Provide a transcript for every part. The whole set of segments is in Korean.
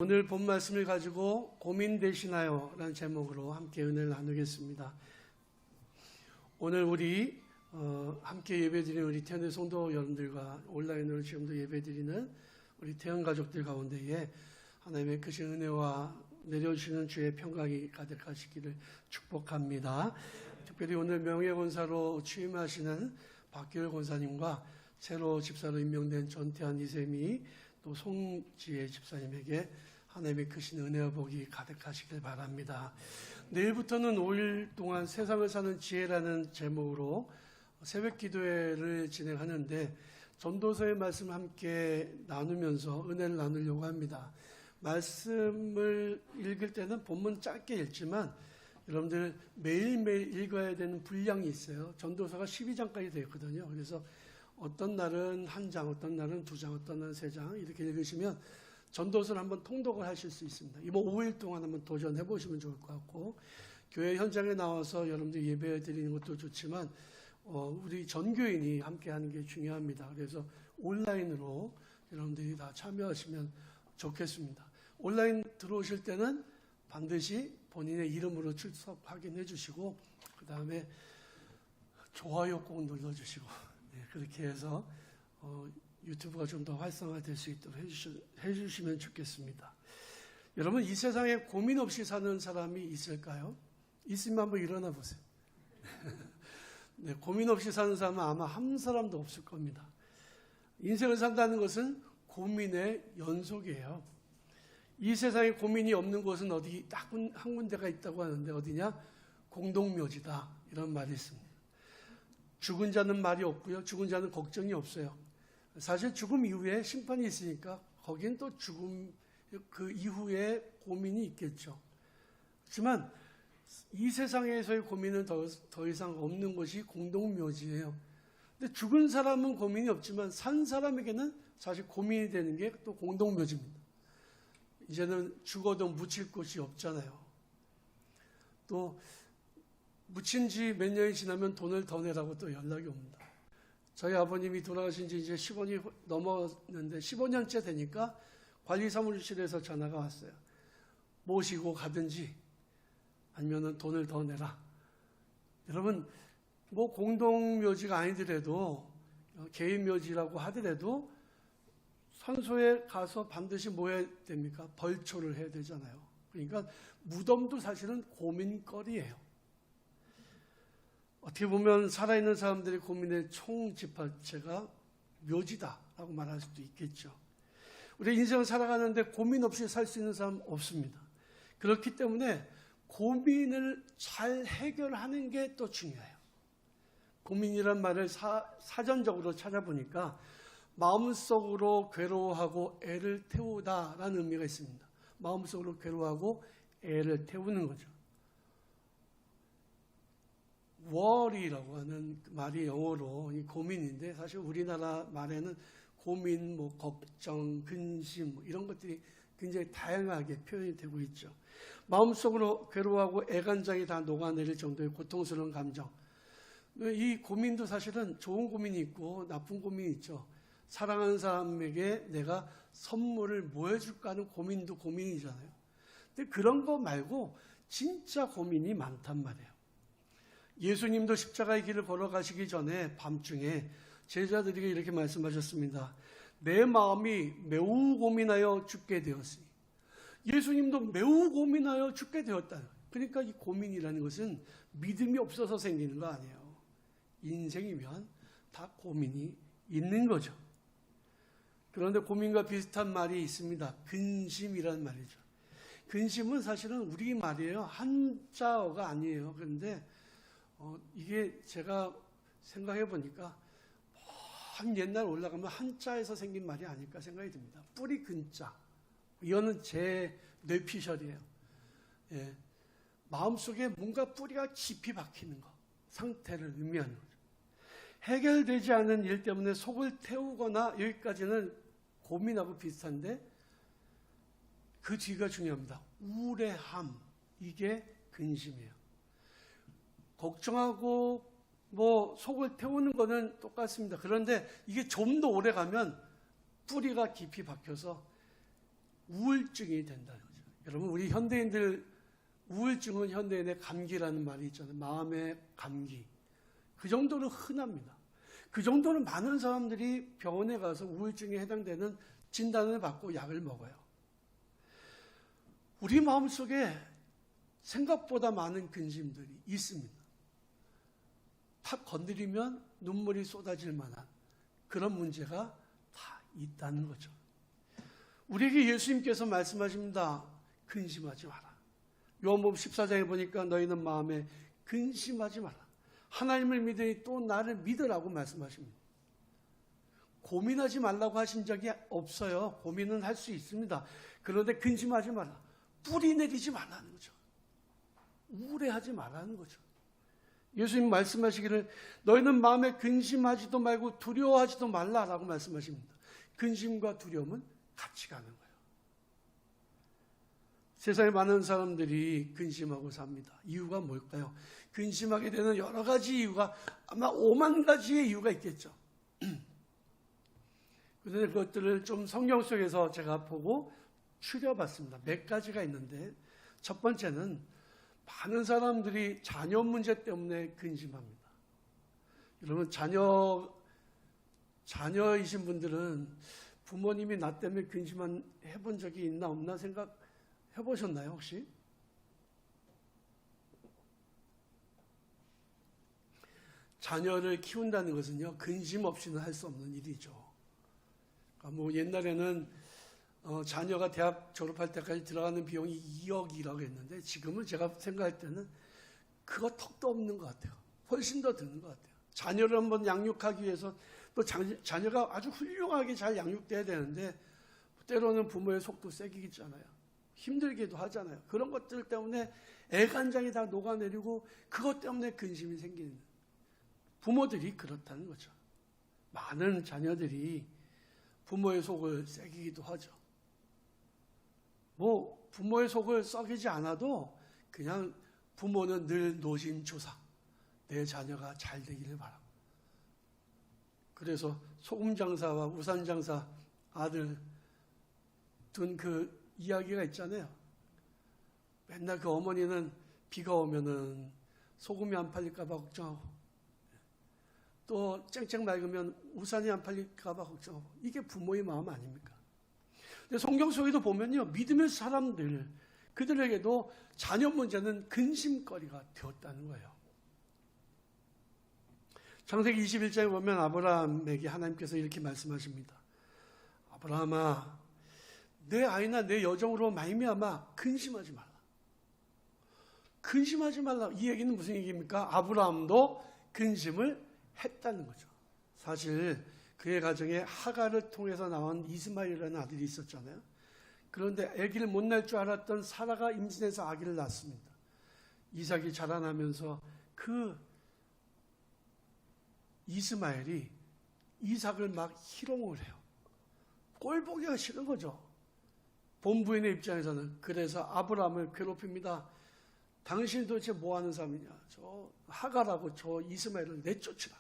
오늘 본 말씀을 가지고 고민되시나요? 라는 제목으로 함께 은혜를 나누겠습니다. 오늘 우리 함께 예배드리는 우리 태연의 성도 여러분들과 온라인으로 지금도 예배드리는 우리 태연 가족들 가운데에 하나님의 크신 은혜와 내려주시는 주의 평강이 가득하시기를 축복합니다. 특별히 오늘 명예권사로 취임하시는 박규일 권사님과 새로 집사로 임명된 전태환 이세미 또 송지혜 집사님에게 하나님의 크신 은혜와 복이 가득하시길 바랍니다. 내일부터는 5일 동안 세상을 사는 지혜라는 제목으로 새벽 기도회를 진행하는데 전도서의 말씀 함께 나누면서 은혜를 나누려고 합니다. 말씀을 읽을 때는 본문 짧게 읽지만 여러분들 매일매일 읽어야 되는 분량이 있어요. 전도서가 12장까지 되어 있거든요. 그래서 어떤 날은 한 장, 어떤 날은 두 장, 어떤 날은 세 장 이렇게 읽으시면 전도서를 한번 통독을 하실 수 있습니다. 이번 5일 동안 한번 도전해 보시면 좋을 것 같고 교회 현장에 나와서 여러분들 예배 드리는 것도 좋지만 우리 전교인이 함께 하는 게 중요합니다. 그래서 온라인으로 여러분들이 다 참여하시면 좋겠습니다. 온라인 들어오실 때는 반드시 본인의 이름으로 출석 확인해 주시고 그 다음에 좋아요 꼭 눌러주시고 그렇게 해서 유튜브가 좀 더 활성화될 수 있도록 해주시면 좋겠습니다. 여러분 이 세상에 고민 없이 사는 사람이 있을까요? 있으면 한번 일어나 보세요. 네, 고민 없이 사는 사람은 아마 한 사람도 없을 겁니다. 인생을 산다는 것은 고민의 연속이에요. 이 세상에 고민이 없는 곳은 어디 딱 한 군데가 있다고 하는데 어디냐? 공동묘지다 이런 말이 있습니다. 죽은 자는 말이 없고요. 죽은 자는 걱정이 없어요. 사실 죽음 이후에 심판이 있으니까 거기엔 또 죽음 그 이후에 고민이 있겠죠. 하지만 이 세상에서의 고민은 더 이상 없는 것이 공동묘지예요. 근데 죽은 사람은 고민이 없지만 산 사람에게는 사실 고민이 되는 게 또 공동묘지입니다. 이제는 죽어도 묻힐 곳이 없잖아요. 또 묻힌 지 몇 년이 지나면 돈을 더 내라고 또 연락이 옵니다. 저희 아버님이 돌아가신 지 이제 15년이 넘었는데 15년째 되니까 관리사무실에서 전화가 왔어요. 모시고 가든지 아니면 돈을 더 내라. 여러분 뭐 공동묘지가 아니더라도 개인 묘지라고 하더라도 산소에 가서 반드시 뭐 해야 됩니까? 벌초를 해야 되잖아요. 그러니까 무덤도 사실은 고민거리예요. 어떻게 보면 살아있는 사람들의 고민의 총집합체가 묘지다라고 말할 수도 있겠죠. 우리 인생을 살아가는데 고민 없이 살 수 있는 사람 없습니다. 그렇기 때문에 고민을 잘 해결하는 게 또 중요해요. 고민이란 말을 사전적으로 찾아보니까 마음속으로 괴로워하고 애를 태우다라는 의미가 있습니다. 마음속으로 괴로워하고 애를 태우는 거죠. worry라고 하는 말이 영어로 고민인데 사실 우리나라 말에는 고민, 걱정, 근심 이런 것들이 굉장히 다양하게 표현이 되고 있죠. 마음속으로 괴로워하고 애간장이 다 녹아내릴 정도의 고통스러운 감정. 이 고민도 사실은 좋은 고민이 있고 나쁜 고민이 있죠. 사랑하는 사람에게 내가 선물을 뭐 해줄까 하는 고민도 고민이잖아요. 근데 그런 거 말고 진짜 고민이 많단 말이에요. 예수님도 십자가의 길을 걸어가시기 전에 밤중에 제자들에게 이렇게 말씀하셨습니다. 내 마음이 매우 고민하여 죽게 되었으니. 예수님도 매우 고민하여 죽게 되었다. 그러니까 이 고민이라는 것은 믿음이 없어서 생기는 거 아니에요. 인생이면 다 고민이 있는 거죠. 그런데 고민과 비슷한 말이 있습니다. 근심이라는 말이죠. 근심은 사실은 우리 말이에요. 한자어가 아니에요. 그런데 이게 제가 생각해 보니까 한 옛날 올라가면 한자에서 생긴 말이 아닐까 생각이 듭니다. 뿌리 근자. 이거는 제 뇌피셜이에요. 예. 마음속에 뭔가 뿌리가 깊이 박히는 것, 상태를 의미하는 거죠. 해결되지 않은 일 때문에 속을 태우거나 여기까지는 고민하고 비슷한데 그 뒤가 중요합니다. 우울해함. 이게 근심이에요. 걱정하고 속을 태우는 거는 똑같습니다. 그런데 이게 좀 더 오래 가면 뿌리가 깊이 박혀서 우울증이 된다는 거죠. 여러분, 우리 현대인들 우울증은 현대인의 감기라는 말이 있잖아요. 마음의 감기. 그 정도로 흔합니다. 그 정도로 많은 사람들이 병원에 가서 우울증에 해당되는 진단을 받고 약을 먹어요. 우리 마음속에 생각보다 많은 근심들이 있습니다. 탁 건드리면 눈물이 쏟아질 만한 그런 문제가 다 있다는 거죠. 우리에게 예수님께서 말씀하십니다. 근심하지 마라. 요한복음 14장에 보니까 너희는 마음에 근심하지 마라. 하나님을 믿으니 또 나를 믿으라고 말씀하십니다. 고민하지 말라고 하신 적이 없어요. 고민은 할 수 있습니다. 그런데 근심하지 마라. 뿌리 내리지 말라는 거죠. 우울해하지 말라는 거죠. 예수님 말씀하시기를 너희는 마음에 근심하지도 말고 두려워하지도 말라라고 말씀하십니다. 근심과 두려움은 같이 가는 거예요. 세상에 많은 사람들이 근심하고 삽니다. 이유가 뭘까요? 근심하게 되는 여러 가지 이유가 아마 5만 가지의 이유가 있겠죠. 그런데 그것들을 좀 성경 속에서 제가 보고 추려봤습니다. 몇 가지가 있는데 첫 번째는 많은 사람들이 자녀 문제 때문에 근심합니다. 여러분, 자녀이신 분들은 부모님이 나 때문에 근심한 해본 적이 있나 없나 생각해보셨나요, 혹시? 자녀를 키운다는 것은요, 근심 없이는 할 수 없는 일이죠. 그러니까 뭐 옛날에는 자녀가 대학 졸업할 때까지 들어가는 비용이 2억이라고 했는데 지금은 제가 생각할 때는 그거 턱도 없는 것 같아요. 훨씬 더 드는 것 같아요. 자녀를 한번 양육하기 위해서 또 자녀가 아주 훌륭하게 잘 양육돼야 되는데 때로는 부모의 속도 세게 있잖아요. 힘들기도 하잖아요. 그런 것들 때문에 애간장이 다 녹아내리고 그것 때문에 근심이 생기는 부모들이 그렇다는 거죠. 많은 자녀들이 부모의 속을 새기기도 하죠. 뭐 부모의 속을 썩이지 않아도 그냥 부모는 늘 노심초사, 내 자녀가 잘 되기를 바라고. 그래서 소금 장사와 우산 장사 아들 둔 그 이야기가 있잖아요. 맨날 그 어머니는 비가 오면은 소금이 안 팔릴까 봐 걱정하고 또 쨍쨍 맑으면 우산이 안 팔릴까 봐 걱정하고 이게 부모의 마음 아닙니까? 근데 성경 속에도 보면요. 믿음의 사람들 그들에게도 자녀 문제는 근심거리가 되었다는 거예요. 창세기 21장에 보면 아브라함에게 하나님께서 이렇게 말씀하십니다. 아브라함아, 내 아이나 내 여종으로 말미암아 근심하지 말라. 근심하지 말라. 이 얘기는 무슨 얘기입니까? 아브라함도 근심을 했다는 거죠. 사실 그의 가정에 하갈을 통해서 나온 이스마엘이라는 아들이 있었잖아요. 그런데 아기를 못 낳을 줄 알았던 사라가 임신해서 아기를 낳습니다. 이삭이 자라나면서 그 이스마엘이 이삭을 막 희롱을 해요. 꼴 보기가 싫은 거죠. 본부인의 입장에서는. 그래서 아브라함을 괴롭힙니다. 당신 도대체 뭐 하는 사람이냐. 저 하갈하고 저 이스마엘을 내쫓으라.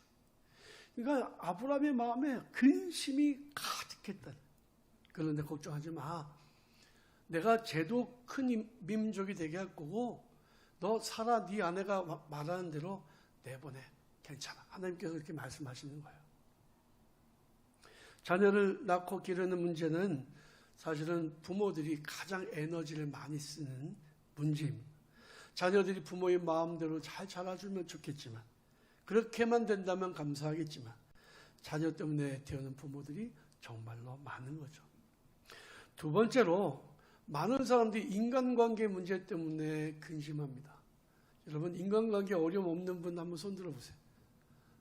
그러니까 아브라함의 마음에 근심이 가득했다. 그런데 걱정하지 마. 내가 쟤도 큰 민족이 되게 할 거고 너 사라 네 아내가 말하는 대로 내보내. 괜찮아. 하나님께서 이렇게 말씀하시는 거예요. 자녀를 낳고 기르는 문제는 사실은 부모들이 가장 에너지를 많이 쓰는 문제입니다. 자녀들이 부모의 마음대로 잘 자라주면 좋겠지만 그렇게만 된다면 감사하겠지만 자녀 때문에 태어난 부모들이 정말로 많은 거죠. 두 번째로 많은 사람들이 인간관계 문제 때문에 근심합니다. 여러분 인간관계 어려움 없는 분 한번 손 들어보세요.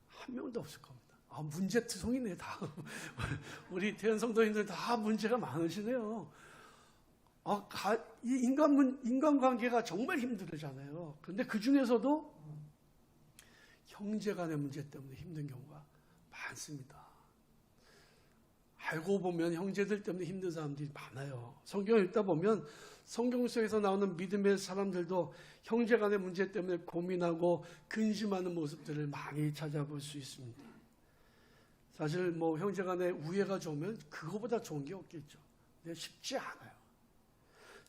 한 명도 없을 겁니다. 아, 문제투성이네 다. 우리 태연 성도님들 다 문제가 많으시네요. 이 인간관계가 정말 힘들잖아요. 그런데 그 중에서도 형제 간의 문제 때문에 힘든 경우가 많습니다. 알고 보면 형제들 때문에 힘든 사람들이 많아요. 성경을 읽다 보면 성경 속에서 나오는 믿음의 사람들도 형제 간의 문제 때문에 고민하고 근심하는 모습들을 많이 찾아볼 수 있습니다. 사실 뭐 형제 간의 우애가 좋으면 그거보다 좋은 게 없겠죠. 근데 쉽지 않아요.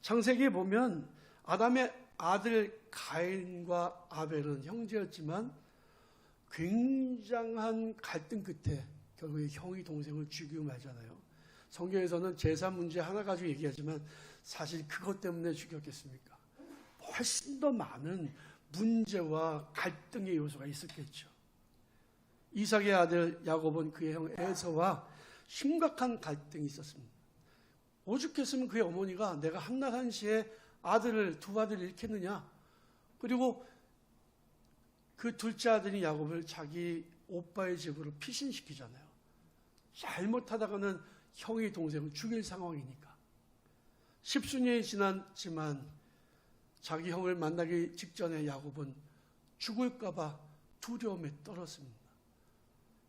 창세기에 보면 아담의 아들 가인과 아벨은 형제였지만 굉장한 갈등 끝에 결국 형이 동생을 죽이고 말잖아요. 성경에서는 제사 문제 하나 가지고 얘기하지만 사실 그것 때문에 죽였겠습니까? 훨씬 더 많은 문제와 갈등의 요소가 있었겠죠. 이삭의 아들 야곱은 그의 형 에서와 심각한 갈등이 있었습니다. 오죽했으면 그의 어머니가 내가 한날 한시에 두 아들을 잃겠느냐. 그리고 그 둘째 아들인 야곱을 자기 오빠의 집으로 피신시키잖아요. 잘못하다가는 형이 동생을 죽일 상황이니까. 10수년이 지났지만 자기 형을 만나기 직전에 야곱은 죽을까 봐 두려움에 떨었습니다.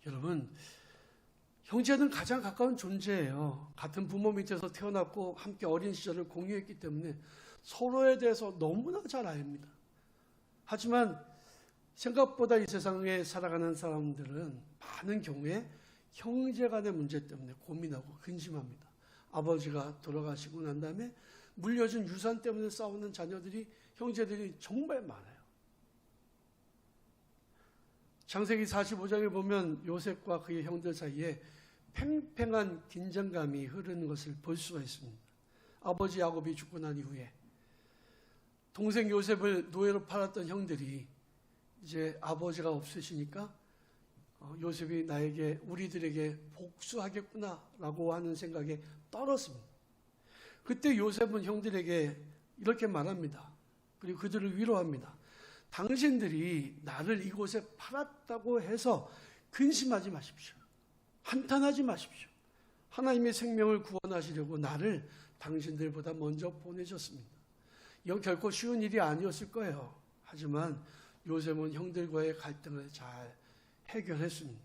여러분, 형제는 가장 가까운 존재예요. 같은 부모 밑에서 태어났고 함께 어린 시절을 공유했기 때문에 서로에 대해서 너무나 잘 압니다. 하지만 생각보다 이 세상에 살아가는 사람들은 많은 경우에 형제 간의 문제 때문에 고민하고 근심합니다. 아버지가 돌아가시고 난 다음에 물려준 유산 때문에 싸우는 형제들이 정말 많아요. 창세기 45장에 보면 요셉과 그의 형들 사이에 팽팽한 긴장감이 흐르는 것을 볼 수가 있습니다. 아버지 야곱이 죽고 난 이후에 동생 요셉을 노예로 팔았던 형들이 이제 아버지가 없으시니까 요셉이 우리들에게 복수하겠구나라고 하는 생각에 떨었습니다. 그때 요셉은 형들에게 이렇게 말합니다. 그리고 그들을 위로합니다. 당신들이 나를 이곳에 팔았다고 해서 근심하지 마십시오. 한탄하지 마십시오. 하나님의 생명을 구원하시려고 나를 당신들보다 먼저 보내셨습니다. 이건 결코 쉬운 일이 아니었을 거예요. 하지만 요셉은 형들과의 갈등을 잘 해결했습니다.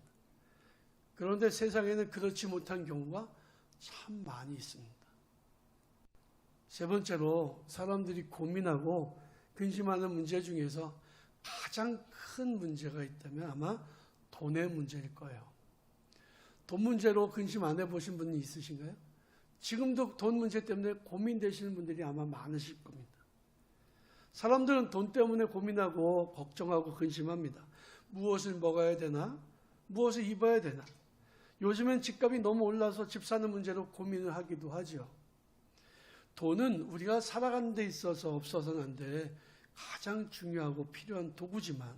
그런데 세상에는 그렇지 못한 경우가 참 많이 있습니다. 세 번째로 사람들이 고민하고 근심하는 문제 중에서 가장 큰 문제가 있다면 아마 돈의 문제일 거예요. 돈 문제로 근심 안 해보신 분이 있으신가요? 지금도 돈 문제 때문에 고민되시는 분들이 아마 많으실 겁니다. 사람들은 돈 때문에 고민하고 걱정하고 근심합니다. 무엇을 먹어야 되나? 무엇을 입어야 되나? 요즘엔 집값이 너무 올라서 집 사는 문제로 고민을 하기도 하죠. 돈은 우리가 살아가는 데 있어서 없어서는 안 돼 가장 중요하고 필요한 도구지만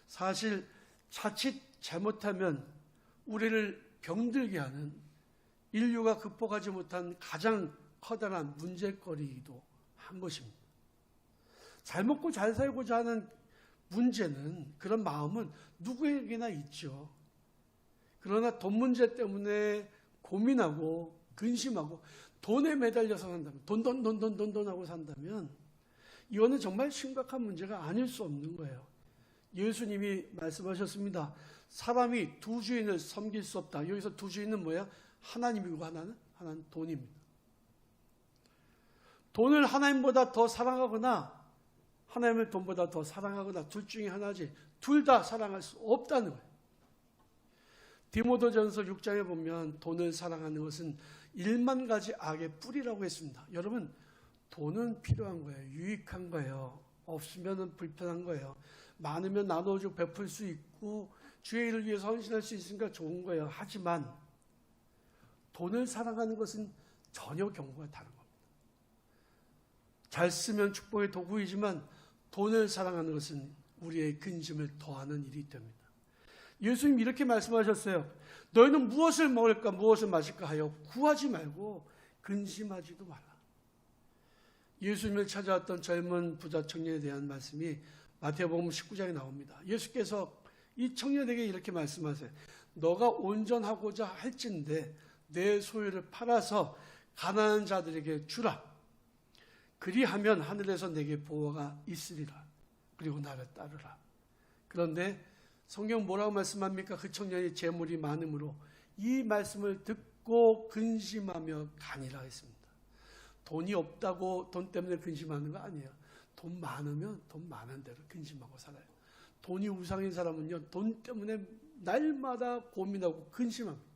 사실 자칫 잘못하면 우리를 병들게 하는 인류가 극복하지 못한 가장 커다란 문제거리이기도 한 것입니다. 잘 먹고 잘 살고자 하는 문제는 그런 마음은 누구에게나 있죠. 그러나 돈 문제 때문에 고민하고 근심하고 돈에 매달려서 산다면 돈 하고 산다면 이거는 정말 심각한 문제가 아닐 수 없는 거예요. 예수님이 말씀하셨습니다. 사람이 두 주인을 섬길 수 없다. 여기서 두 주인은 뭐야? 하나님이고 하나는 돈입니다. 돈을 하나님보다 더 사랑하거나 하나님을 돈보다 더 사랑하거나 둘 중에 하나지 둘 다 사랑할 수 없다는 거예요. 디모데전서 6장에 보면 돈을 사랑하는 것은 1만 가지 악의 뿌리라고 했습니다. 여러분, 돈은 필요한 거예요. 유익한 거예요. 없으면 불편한 거예요. 많으면 나눠주고 베풀 수 있고 주의 일을 위해서 헌신할 수 있으니까 좋은 거예요. 하지만 돈을 사랑하는 것은 전혀 경우가 다른 겁니다. 잘 쓰면 축복의 도구이지만 돈을 사랑하는 것은 우리의 근심을 더하는 일이 됩니다. 예수님이 이렇게 말씀하셨어요. 너희는 무엇을 먹을까 무엇을 마실까 하여 구하지 말고 근심하지도 마라. 예수님을 찾아왔던 젊은 부자 청년에 대한 말씀이 마태복음 19장에 나옵니다. 예수께서 이 청년에게 이렇게 말씀하세요. 너가 온전하고자 할진대 내 소유를 팔아서 가난한 자들에게 주라. 그리하면 하늘에서 내게 보호가 있으리라. 그리고 나를 따르라. 그런데 성경 뭐라고 말씀합니까? 그 청년이 재물이 많으므로 이 말씀을 듣고 근심하며 가니라 했습니다. 돈이 없다고 돈 때문에 근심하는 거 아니에요. 돈 많으면 돈 많은 대로 근심하고 살아요. 돈이 우상인 사람은요, 돈 때문에 날마다 고민하고 근심합니다.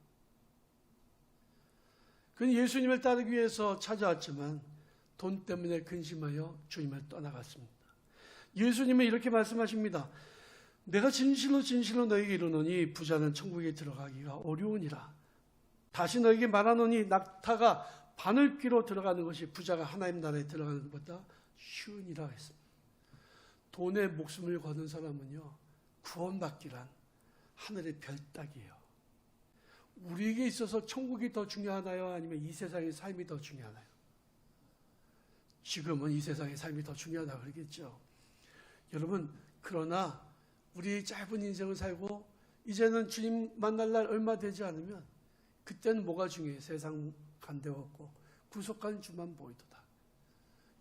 그는 예수님을 따르기 위해서 찾아왔지만 돈 때문에 근심하여 주님을 떠나갔습니다. 예수님은 이렇게 말씀하십니다. 내가 진실로 진실로 너에게 이르노니 부자는 천국에 들어가기가 어려우니라. 다시 너에게 말하노니 낙타가 바늘귀로 들어가는 것이 부자가 하나님 나라에 들어가는 것보다 쉬우니라 했습니다. 돈에 목숨을 거는 사람은요, 구원받기란 하늘의 별 따기예요. 우리에게 있어서 천국이 더 중요하나요? 아니면 이 세상의 삶이 더 중요하나요? 지금은 이 세상의 삶이 더 중요하다고 그러겠죠. 여러분, 그러나 우리 짧은 인생을 살고 이제는 주님 만날 날 얼마 되지 않으면 그때는 뭐가 중요해? 세상 간데없고 구속한 주만 보이도다.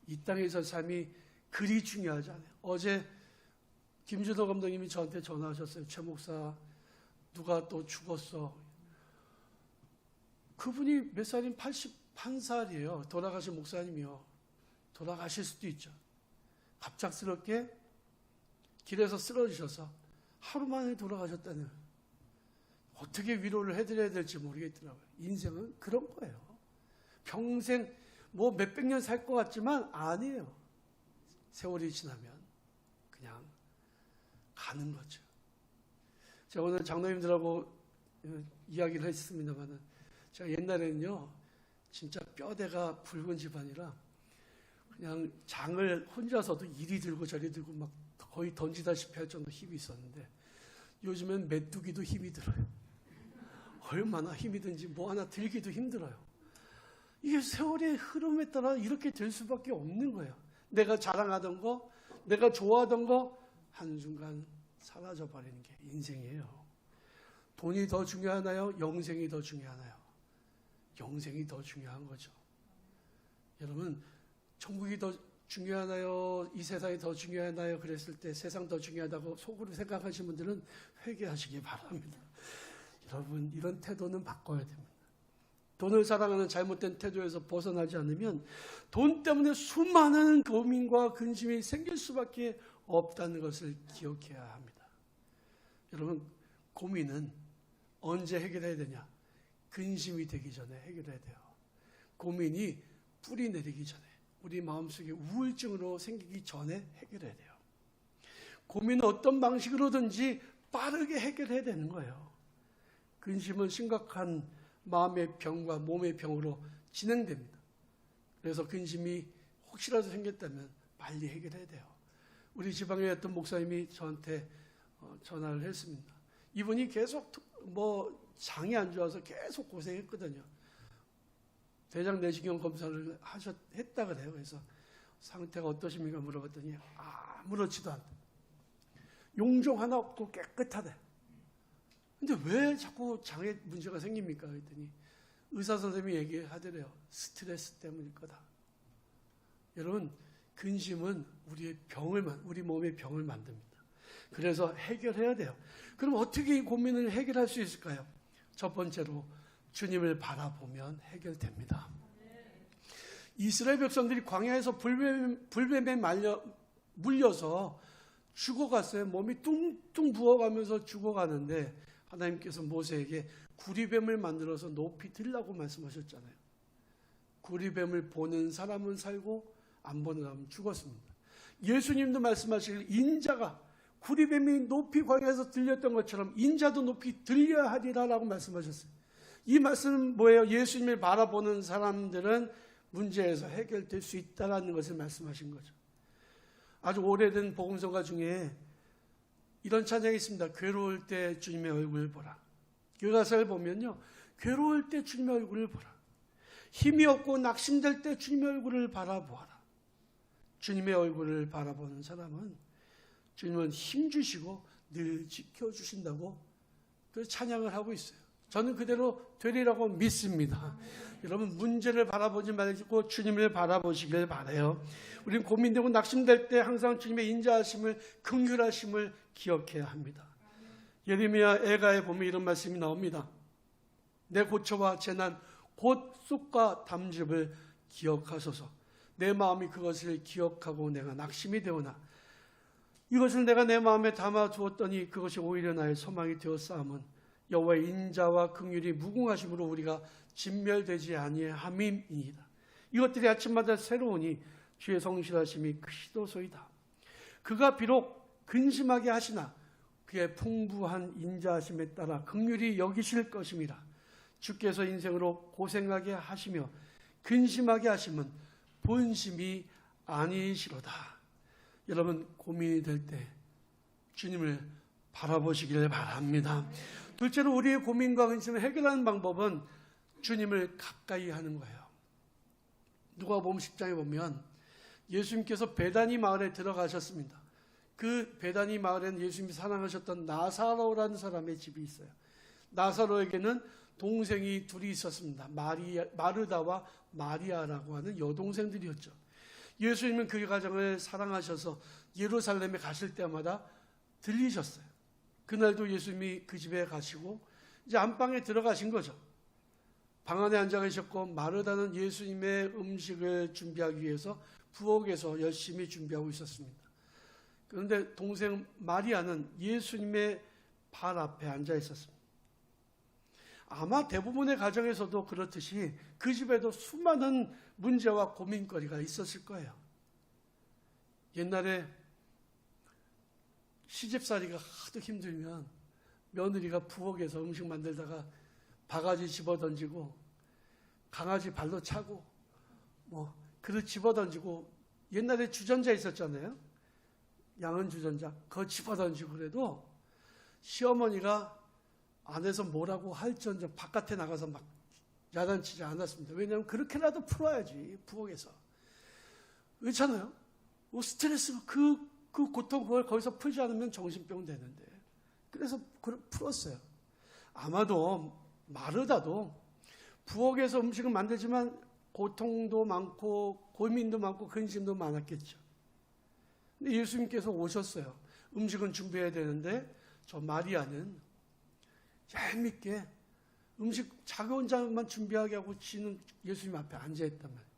이 땅에서 삶이 그리 중요하지 않아요. 어제 김준호 감독님이 저한테 전화하셨어요. 최 목사, 누가 또 죽었어. 그분이 몇 살이면 81살이에요. 돌아가신 목사님이요. 돌아가실 수도 있죠. 갑작스럽게 길에서 쓰러지셔서 하루 만에 돌아가셨다는, 어떻게 위로를 해드려야 될지 모르겠더라고요. 인생은 그런 거예요. 평생 뭐 몇백 년 살 것 같지만 아니에요. 세월이 지나면 그냥 가는 거죠. 제가 오늘 장로님들하고 이야기를 했습니다만, 제가 옛날에는요, 진짜 뼈대가 굵은 집안이라 그냥 장을 혼자서도 이리 들고 저리 들고 막 거의 던지다시피 할 정도 힘이 있었는데, 요즘엔 메뚜기도 힘이 들어요. 얼마나 힘이 든지 뭐 하나 들기도 힘들어요. 이게 세월의 흐름에 따라 이렇게 될 수밖에 없는 거예요. 내가 자랑하던 거, 내가 좋아하던 거 한순간 사라져버리는 게 인생이에요. 돈이 더 중요하나요? 영생이 더 중요하나요? 영생이 더 중요한 거죠. 여러분, 천국이 더 중요하나요? 이 세상이 더 중요하나요? 그랬을 때 세상 더 중요하다고 속으로 생각하시는 분들은 회개하시기 바랍니다. 여러분, 이런 태도는 바꿔야 됩니다. 돈을 사랑하는 잘못된 태도에서 벗어나지 않으면 돈 때문에 수많은 고민과 근심이 생길 수밖에 없다는 것을 기억해야 합니다. 여러분, 고민은 언제 해결해야 되냐? 근심이 되기 전에 해결해야 돼요. 고민이 뿌리 내리기 전에, 우리 마음속에 우울증으로 생기기 전에 해결해야 돼요. 고민은 어떤 방식으로든지 빠르게 해결해야 되는 거예요. 근심은 심각한 마음의 병과 몸의 병으로 진행됩니다. 그래서 근심이 혹시라도 생겼다면 빨리 해결해야 돼요. 우리 지방의 어떤 목사님이 저한테 전화를 했습니다. 이분이 계속 장이 안 좋아서 계속 고생했거든요. 대장 내시경 검사를 했다 그래요. 그래서 상태가 어떠십니까? 물어봤더니 아무렇지도 않다. 용종 하나 없고 깨끗하대. 근데 왜 자꾸 장에 문제가 생깁니까? 그랬더니 의사 선생님이 얘기하더래요. 스트레스 때문일 거다. 여러분, 근심은 우리 몸의 병을 만듭니다. 그래서 해결해야 돼요. 그럼 어떻게 이 고민을 해결할 수 있을까요? 첫 번째로 주님을 바라보면 해결됩니다. 이스라엘 백성들이 광야에서 불뱀에 물려서 죽어갔어요. 몸이 뚱뚱 부어가면서 죽어가는데 하나님께서 모세에게 구리뱀을 만들어서 높이 들라고 말씀하셨잖아요. 구리뱀을 보는 사람은 살고 안 보는 사람은 죽었습니다. 예수님도 말씀하실 인자가 구리뱀이 높이 광야에서 들렸던 것처럼 인자도 높이 들려야 하리라라고 말씀하셨어요. 이 말씀은 뭐예요? 예수님을 바라보는 사람들은 문제에서 해결될 수 있다는 것을 말씀하신 거죠. 아주 오래된 복음성가 중에 이런 찬양이 있습니다. 괴로울 때 주님의 얼굴을 보라. 그 가사를 보면요, 괴로울 때 주님의 얼굴을 보라. 힘이 없고 낙심될 때 주님의 얼굴을 바라보아라. 주님의 얼굴을 바라보는 사람은 주님은 힘 주시고 늘 지켜주신다고 그 찬양을 하고 있어요. 저는 그대로 되리라고 믿습니다. 여러분, 문제를 바라보지 말고 주님을 바라보시길 바라요. 우리는 고민되고 낙심될 때 항상 주님의 인자하심을, 긍휼하심을 기억해야 합니다. 예레미야 애가에 보면 이런 말씀이 나옵니다. 내 고초와 재난 곧 쑥과 담즙을 기억하소서. 내 마음이 그것을 기억하고 내가 낙심이 되오나 이것을 내가 내 마음에 담아두었더니 그것이 오히려 나의 소망이 되었사함은 여호와의 인자와 긍휼이 무궁하심으로 우리가 진멸되지 아니함이니이다. 이것들이 아침마다 새로우니 주의 성실하심이 크시도소이다. 그가 비록 근심하게 하시나 그의 풍부한 인자하심에 따라 긍휼히 여기실 것임이라. 주께서 인생으로 고생하게 하시며 근심하게 하심은 본심이 아니시로다. 여러분, 고민이 될 때 주님을 바라보시길 바랍니다. 둘째로 우리의 고민과 근심을 해결하는 방법은 주님을 가까이 하는 거예요. 누가복음 10장에 보면 예수님께서 베다니 마을에 들어가셨습니다. 그 베다니 마을에는 예수님이 사랑하셨던 나사로라는 사람의 집이 있어요. 나사로에게는 동생이 둘이 있었습니다. 마르다와 마리아라고 하는 여동생들이었죠. 예수님은 그 가정을 사랑하셔서 예루살렘에 가실 때마다 들리셨어요. 그날도 예수님이 그 집에 가시고 이제 안방에 들어가신 거죠. 방 안에 앉아 계셨고 마르다는 예수님의 음식을 준비하기 위해서 부엌에서 열심히 준비하고 있었습니다. 그런데 동생 마리아는 예수님의 발 앞에 앉아 있었습니다. 아마 대부분의 가정에서도 그렇듯이 그 집에도 수많은 문제와 고민거리가 있었을 거예요. 옛날에 시집살이가 하도 힘들면 며느리가 부엌에서 음식 만들다가 바가지 집어던지고 강아지 발로 차고 그릇 집어던지고, 옛날에 주전자 있었잖아요. 양은 주전자. 그거 집어던지고 그래도 시어머니가 안에서 뭐라고 할지언정 바깥에 나가서 막 야단치지 않았습니다. 왜냐하면 그렇게라도 풀어야지, 부엌에서. 그렇잖아요. 스트레스, 그 고통, 그걸 거기서 풀지 않으면 정신병 되는데. 그래서 풀었어요. 아마도 마르다도 부엌에서 음식을 만들지만 고통도 많고 고민도 많고 근심도 많았겠죠. 근데 예수님께서 오셨어요. 음식은 준비해야 되는데 저 마리아는 얄밉게 음식 자기 혼자만 준비하게 하고 지는 예수님 앞에 앉아있단 말이에요.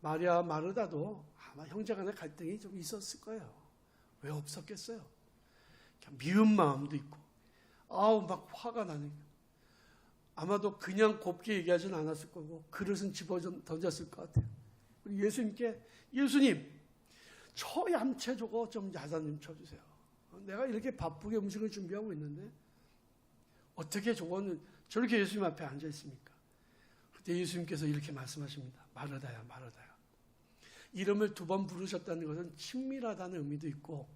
마리아 마르다도 아마 형제간의 갈등이 좀 있었을 거예요. 왜 없었겠어요? 미운 마음도 있고 막 화가 나는 거예요. 아마도 그냥 곱게 얘기하진 않았을 거고 그릇은 집어 던졌을 것 같아요. 우리 예수님께, 예수님 저 얌체 저거 좀 야단 좀 쳐주세요. 내가 이렇게 바쁘게 음식을 준비하고 있는데 어떻게 저거는 저렇게 예수님 앞에 앉아 있습니까? 그때 예수님께서 이렇게 말씀하십니다. 마르다야, 마르다야. 이름을 2번 부르셨다는 것은 친밀하다는 의미도 있고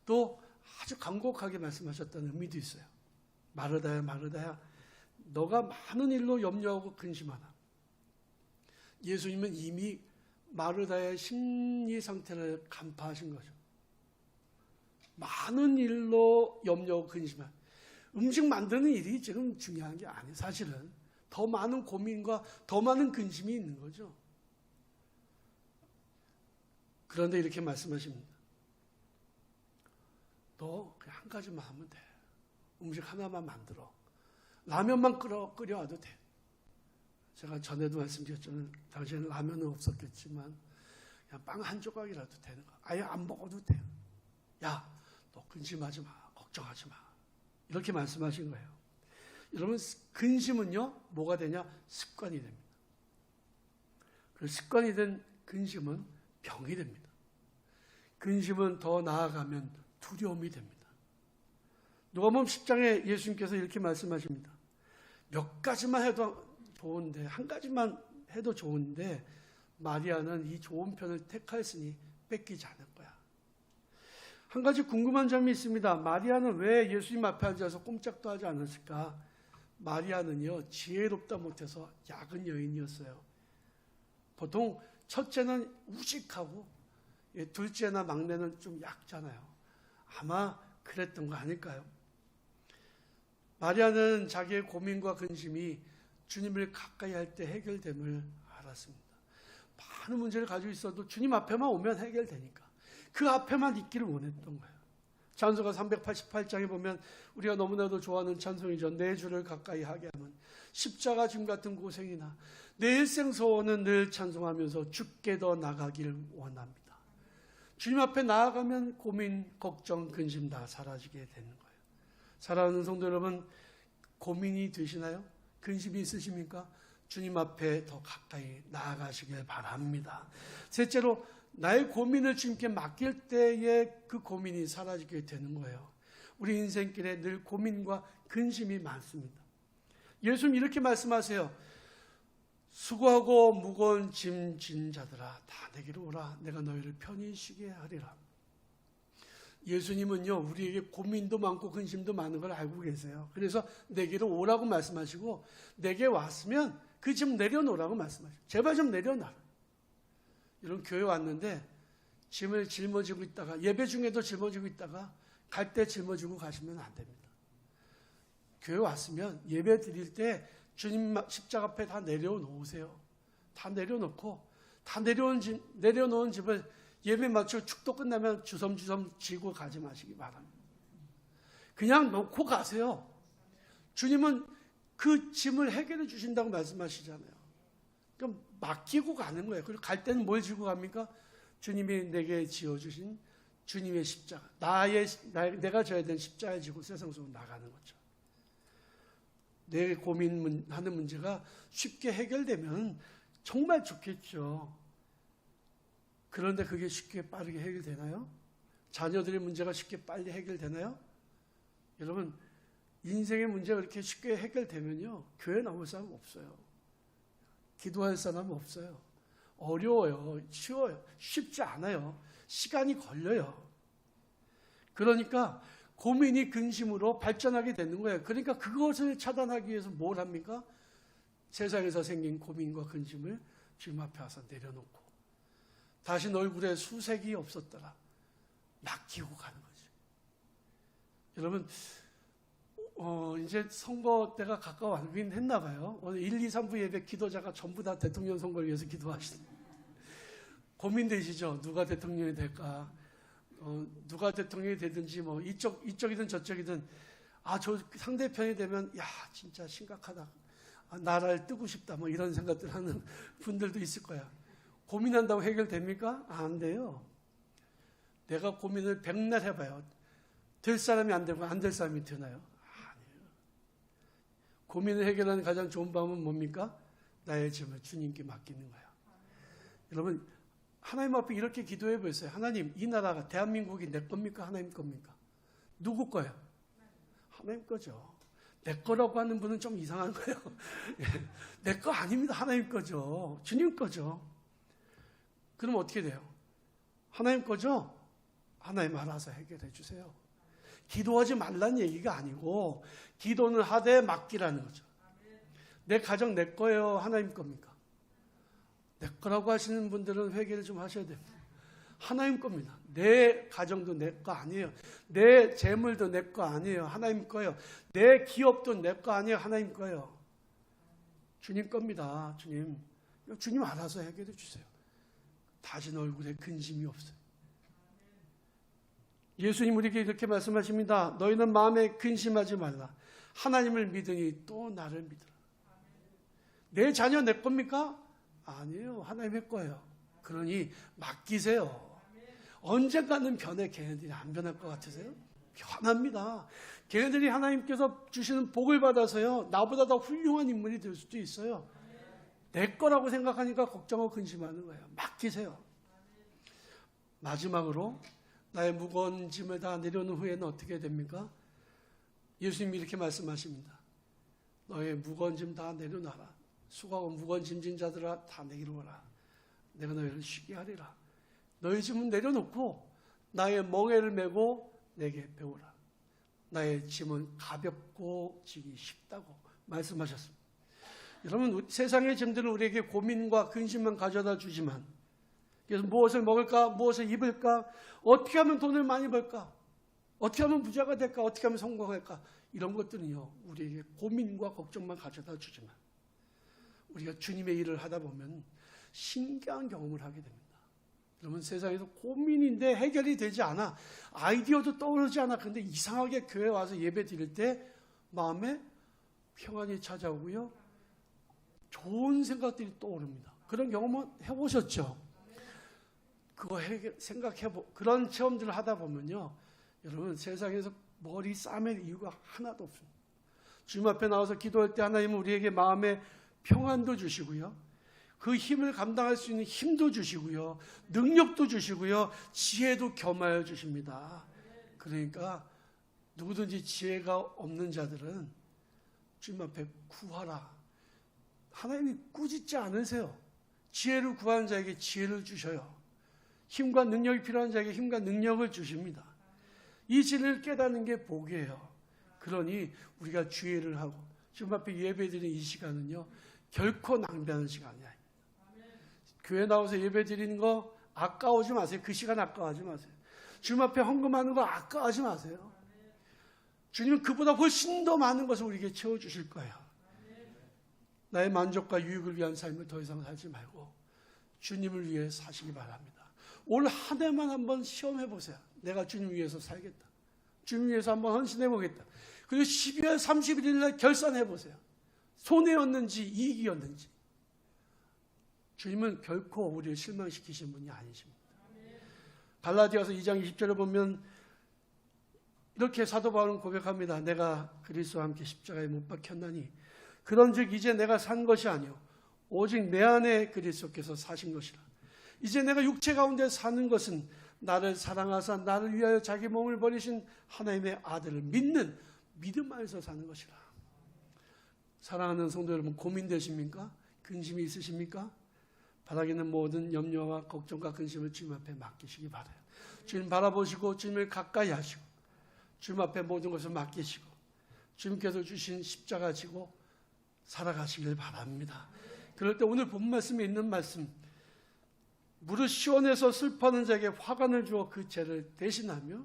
또 아주 간곡하게 말씀하셨다는 의미도 있어요. 마르다야, 마르다야, 너가 많은 일로 염려하고 근심하나. 예수님은 이미 마르다의 심리 상태를 간파하신 거죠. 많은 일로 염려하고 근심하나. 음식 만드는 일이 지금 중요한 게 아니에요. 사실은 더 많은 고민과 더 많은 근심이 있는 거죠. 그런데 이렇게 말씀하십니다. 너 그냥 한 가지만 하면 돼. 음식 하나만 만들어. 라면만 끓여와도 돼. 제가 전에도 말씀드렸지만 당시에는 라면은 없었겠지만 그냥 빵 한 조각이라도 되는 거. 아예 안 먹어도 돼. 야, 너 근심하지 마. 걱정하지 마. 이렇게 말씀하신 거예요. 여러분, 근심은요, 뭐가 되냐? 습관이 됩니다. 그 습관이 된 근심은 병이 됩니다. 근심은 더 나아가면 두려움이 됩니다. 누가복음 10장에 예수님께서 이렇게 말씀하십니다. 몇 가지만 해도 좋은데, 한 가지만 해도 좋은데 마리아는 이 좋은 편을 택하였으니 뺏기지 않을 거야. 한 가지 궁금한 점이 있습니다. 마리아는 왜 예수님 앞에 앉아서 꼼짝도 하지 않았을까? 마리아는요, 지혜롭다 못해서 약은 여인이었어요. 보통 첫째는 우직하고 둘째나 막내는 좀 약잖아요. 아마 그랬던 거 아닐까요? 마리아는 자기의 고민과 근심이 주님을 가까이 할 때 해결됨을 알았습니다. 많은 문제를 가지고 있어도 주님 앞에만 오면 해결되니까 그 앞에만 있기를 원했던 거예요. 찬송가 388장에 보면 우리가 너무나도 좋아하는 찬송이죠. 내 주를 가까이 하게 하면 십자가 짐 같은 고생이나 내 일생 소원은 늘 찬송하면서 주께 더 나가길 원합니다. 주님 앞에 나아가면 고민, 걱정, 근심 다 사라지게 되는 거예요. 사랑하는 성도 여러분, 고민이 되시나요? 근심이 있으십니까? 주님 앞에 더 가까이 나아가시길 바랍니다. 셋째로 나의 고민을 주님께 맡길 때에 그 고민이 사라지게 되는 거예요. 우리 인생길에 늘 고민과 근심이 많습니다. 예수님 이렇게 말씀하세요. 수고하고 무거운 짐 진 자들아 다 내게로 오라. 내가 너희를 편히 쉬게 하리라. 예수님은요 우리에게 고민도 많고 근심도 많은 걸 알고 계세요. 그래서 내게로 오라고 말씀하시고 내게 왔으면 그 짐 내려놓으라고 말씀하시고 제발 좀 내려놔라. 이런 교회 왔는데 짐을 짊어지고 있다가 예배 중에도 짊어지고 있다가 갈 때 짊어지고 가시면 안 됩니다. 교회 왔으면 예배 드릴 때 주님 십자가 앞에 다 내려놓으세요. 다 내려놓고 다 내려놓은 집을 예배 마치고 축도 끝나면 주섬주섬 지고 가지 마시기 바랍니다. 그냥 놓고 가세요. 주님은 그 짐을 해결해 주신다고 말씀하시잖아요. 그럼 맡기고 가는 거예요. 그리고 갈 때는 뭘 지고 갑니까? 주님이 내게 지어주신 주님의 십자가. 내가 져야 되는 십자가 지고 세상 속으로 나가는 거죠. 내 고민하는 문제가 쉽게 해결되면 정말 좋겠죠. 그런데 그게 쉽게 빠르게 해결되나요? 자녀들의 문제가 쉽게 빨리 해결되나요? 여러분, 인생의 문제가 그렇게 쉽게 해결되면요, 교회 나올 사람 없어요. 기도할 사람 없어요. 어려워요. 쉬워요. 쉽지 않아요. 시간이 걸려요. 그러니까 고민이 근심으로 발전하게 되는 거예요. 그러니까 그것을 차단하기 위해서 뭘 합니까? 세상에서 생긴 고민과 근심을 주님 앞에 와서 내려놓고 다시 얼굴에 수색이 없었더라. 맡기고 가는 거죠. 여러분, 이제 선거 때가 가까워지긴 했나 봐요. 오늘 1, 2, 3부 예배 기도자가 전부 다 대통령 선거를 위해서 기도하시는 고민되시죠? 누가 대통령이 될까? 누가 대통령이 되든지 뭐 이쪽이든 저쪽이든 저 상대편이 되면 진짜 심각하다. 나라를 뜨고 싶다. 뭐 이런 생각들 하는 분들도 있을 거야. 고민한다고 해결됩니까? 안 돼요. 내가 고민을 백날 해봐요. 될 사람이 안 되고 안 될 사람이 되나요? 아니에요. 고민을 해결하는 가장 좋은 방법은 뭡니까? 나의 짐을 주님께 맡기는 거예요. 여러분, 하나님 앞에 이렇게 기도해 보세요. 하나님, 이 나라가 대한민국이 내 겁니까? 하나님 겁니까? 누구 거예요? 하나님 거죠. 내 거라고 하는 분은 좀 이상한 거예요. 내 거 아닙니다. 하나님 거죠. 주님 거죠. 그럼 어떻게 돼요? 하나님 거죠? 하나님 알아서 해결해 주세요. 기도하지 말라는 얘기가 아니고 기도는 하되 맡기라는 거죠. 내 가정 내 거예요? 하나님 겁니까? 내 거라고 하시는 분들은 회개를 좀 하셔야 됩니다. 하나님 겁니다. 내 가정도 내 거 아니에요. 내 재물도 내 거 아니에요. 하나님 거예요. 내 기업도 내 거 아니에요. 하나님 거예요. 주님 겁니다. 주님 알아서 해결해 주세요. 다진 얼굴에 근심이 없어요. 예수님 우리에게 이렇게 말씀하십니다. 너희는 마음에 근심하지 말라. 하나님을 믿으니 또 나를 믿으라. 내 자녀 내 겁니까? 아니에요. 하나님의 거예요. 그러니 맡기세요. 언젠가는 변해. 걔네들이 안 변할 것 같으세요? 변합니다. 걔네들이 하나님께서 주시는 복을 받아서요, 나보다 더 훌륭한 인물이 될 수도 있어요. 내 거라고 생각하니까 걱정하고 근심하는 거예요. 맡기세요. 마지막으로 나의 무거운 짐을 다 내려놓은 후에는 어떻게 됩니까? 예수님이 이렇게 말씀하십니다. 너의 무거운 짐 다 내려놔라. 수고하고 무거운 짐진 자들아 다 내게로 오라. 내가 너희를 쉬게 하리라. 너희 짐은 내려놓고 나의 멍에를 메고 내게 배우라. 나의 짐은 가볍고 지기 쉽다고 말씀하셨습니다. 여러분, 세상의 짐들은 우리에게 고민과 근심만 가져다 주지만, 그래서 무엇을 먹을까? 무엇을 입을까? 어떻게 하면 돈을 많이 벌까? 어떻게 하면 부자가 될까? 어떻게 하면 성공할까? 이런 것들은요, 우리에게 고민과 걱정만 가져다 주지만 우리가 주님의 일을 하다 보면 신기한 경험을 하게 됩니다. 여러분, 세상에서 고민인데 해결이 되지 않아. 아이디어도 떠오르지 않아. 그런데 이상하게 교회 와서 예배 드릴 때 마음에 평안이 찾아오고요, 좋은 생각들이 떠오릅니다. 그런 경험은 해보셨죠? 그거 그런 체험들을 하다 보면요, 여러분, 세상에서 머리 싸맬 이유가 하나도 없습니다. 주님 앞에 나와서 기도할 때 하나님은 우리에게 마음에 평안도 주시고요. 그 힘을 감당할 수 있는 힘도 주시고요. 능력도 주시고요. 지혜도 겸하여 주십니다. 그러니까 누구든지 지혜가 없는 자들은 주님 앞에 구하라. 하나님이 꾸짖지 않으세요. 지혜를 구하는 자에게 지혜를 주셔요. 힘과 능력이 필요한 자에게 힘과 능력을 주십니다. 이 진리를 깨닫는 게 복이에요. 그러니 우리가 주의를 하고 주님 앞에 예배드리는 이 시간은요, 결코 낭비하는 시간이 아닙니다. 교회 나와서 예배드리는 거 아까워하지 마세요. 그 시간 아까워하지 마세요. 주님 앞에 헌금하는 거 아까워하지 마세요. 주님은 그보다 훨씬 더 많은 것을 우리에게 채워주실 거예요. 나의 만족과 유익을 위한 삶을 더 이상 살지 말고 주님을 위해 사시기 바랍니다. 올 한 해만 한번 시험해 보세요. 내가 주님 위해서 살겠다. 주님 위해서 한번 헌신해 보겠다. 그리고 12월 31일 날 결산해 보세요. 손해였는지 이익이었는지. 주님은 결코 우리를 실망시키신 분이 아니십니다. 갈라디아서 2장 20절에 보면 이렇게 사도 바울은 고백합니다. 내가 그리스도와 함께 십자가에 못 박혔나니 그런즉 이제 내가 산 것이 아니요 오직 내 안에 그리스도께서 사신 것이라. 이제 내가 육체 가운데 사는 것은 나를 사랑하사 나를 위하여 자기 몸을 버리신 하나님의 아들을 믿는 믿음 안에서 사는 것이라. 사랑하는 성도 여러분, 고민되십니까? 근심이 있으십니까? 바닥에 있는 모든 염려와 걱정과 근심을 주님 앞에 맡기시기 바라요. 주님 바라보시고 주님을 가까이 하시고 주님 앞에 모든 것을 맡기시고 주님께서 주신 십자가 지고 살아가시길 바랍니다. 그럴 때 오늘 본 말씀에 있는 말씀, 무릇 시온에서 슬퍼하는 자에게 화관을 주어 그 죄를 대신하며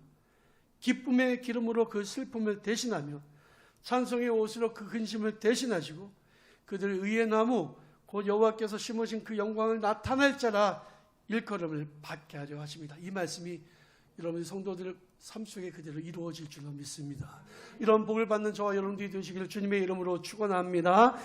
기쁨의 기름으로 그 슬픔을 대신하며 찬송의 옷으로 그 근심을 대신하시고 그들의 의의 나무 곧 여호와께서 심으신 그 영광을 나타낼 자라 일컬음을 받게 하려 하십니다. 이 말씀이 여러분 성도들의 삶 속에 그대로 이루어질 줄로 믿습니다. 이런 복을 받는 저와 여러분들이 되시기를 주님의 이름으로 축원합니다.